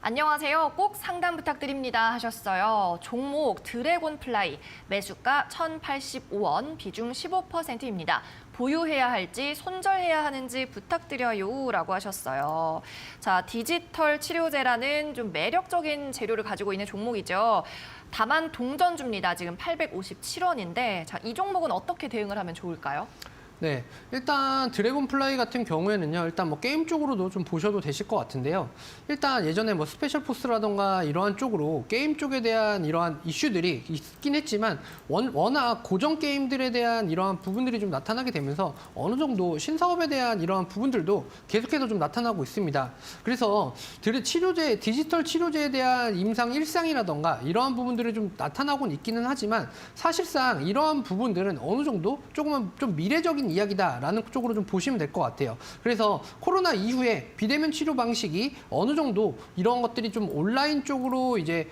안녕하세요. 꼭 상담 부탁드립니다 하셨어요. 종목 드래곤플라이 매수가 1,085원, 비중 15%입니다. 보유해야 할지 손절해야 하는지 부탁드려요 라고 하셨어요. 자, 디지털 치료제라는 좀 매력적인 재료를 가지고 있는 종목이죠. 다만 동전주입니다. 지금 857원인데 자, 이 종목은 어떻게 대응을 하면 좋을까요? 네, 일단 드래곤플라이 같은 경우에는요, 일단 뭐 게임 쪽으로도 좀 보셔도 되실 것 같은데요. 일단 예전에 뭐 스페셜 포스라던가 이러한 쪽으로 게임 쪽에 대한 이러한 이슈들이 있긴 했지만 워낙 고전 게임들에 대한 이러한 부분들이 좀 나타나게 되면서 어느 정도 신사업에 대한 이러한 부분들도 계속해서 좀 나타나고 있습니다. 그래서 디지털 치료제에 대한 임상 일상이라던가 이러한 부분들이 좀 나타나곤 있기는 하지만 사실상 이러한 부분들은 어느 정도 조금은 좀 미래적인 이야기다라는 쪽으로 좀 보시면 될 것 같아요. 그래서 코로나 이후에 비대면 치료 방식이 어느 정도 이런 것들이 좀 온라인 쪽으로 이제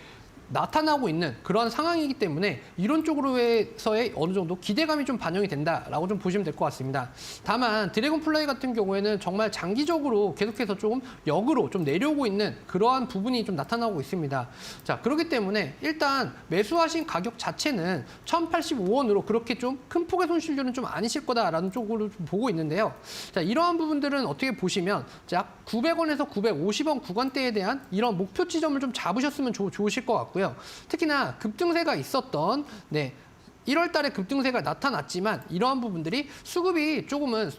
나타나고 있는 그런 상황이기 때문에 이런 쪽으로서의 어느 정도 기대감이 좀 반영이 된다라고 좀 보시면 될 것 같습니다. 다만 드래곤플라이 같은 경우에는 정말 장기적으로 계속해서 조금 역으로 좀 내려오고 있는 그러한 부분이 좀 나타나고 있습니다. 자, 그렇기 때문에 일단 매수하신 가격 자체는 1,085원으로 그렇게 좀 큰 폭의 손실률은 좀 아니실 거다라는 쪽으로 좀 보고 있는데요. 자, 이러한 부분들은 어떻게 보시면 약 900원에서 950원 구간대에 대한 이런 목표 지점을 좀 잡으셨으면 좋으실 것 같고요. 특히나 급등세가 있었던 1월 달에 급등세가 나타났지만 이러한 부분들이 수급이 조금은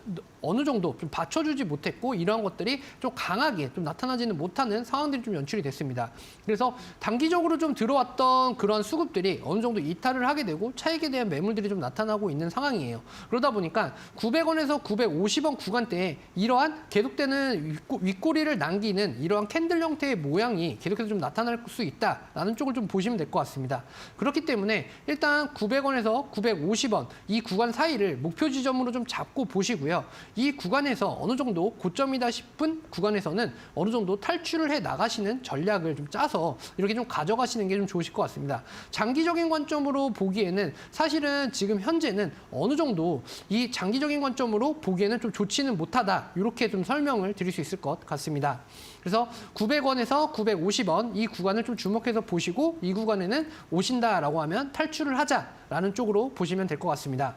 어느 정도 좀 받쳐주지 못했고 이러한 것들이 좀 강하게 좀 나타나지는 못하는 상황들이 좀 연출이 됐습니다. 그래서 단기적으로 좀 들어왔던 그런 수급들이 어느 정도 이탈을 하게 되고 차익에 대한 매물들이 좀 나타나고 있는 상황이에요. 그러다 보니까 900원에서 950원 구간대에 이러한 계속되는 윗꼬리를 남기는 이러한 캔들 형태의 모양이 계속해서 좀 나타날 수 있다라는 쪽을 좀 보시면 될 것 같습니다. 그렇기 때문에 일단 900원에서 950원 이 구간 사이를 목표 지점으로 좀 잡고 보시고요. 이 구간에서 어느 정도 고점이다 싶은 구간에서는 어느 정도 탈출을 해 나가시는 전략을 좀 짜서 이렇게 좀 가져가시는 게 좀 좋으실 것 같습니다. 장기적인 관점으로 보기에는 사실은 지금 현재는 어느 정도 이 장기적인 관점으로 보기에는 좀 좋지는 못하다. 이렇게 좀 설명을 드릴 수 있을 것 같습니다. 그래서 900원에서 950원 이 구간을 좀 주목해서 보시고 이 구간에는 오신다라고 하면 탈출을 하자라는 쪽으로 보시면 될 것 같습니다.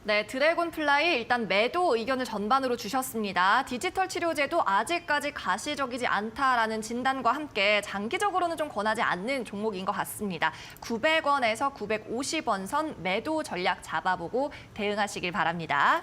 네, 드래곤플라이 일단 매도 의견을 전반으로 주셨습니다. 디지털 치료제도 아직까지 가시적이지 않다라는 진단과 함께 장기적으로는 좀 권하지 않는 종목인 것 같습니다. 900원에서 950원 선 매도 전략 잡아보고 대응하시길 바랍니다.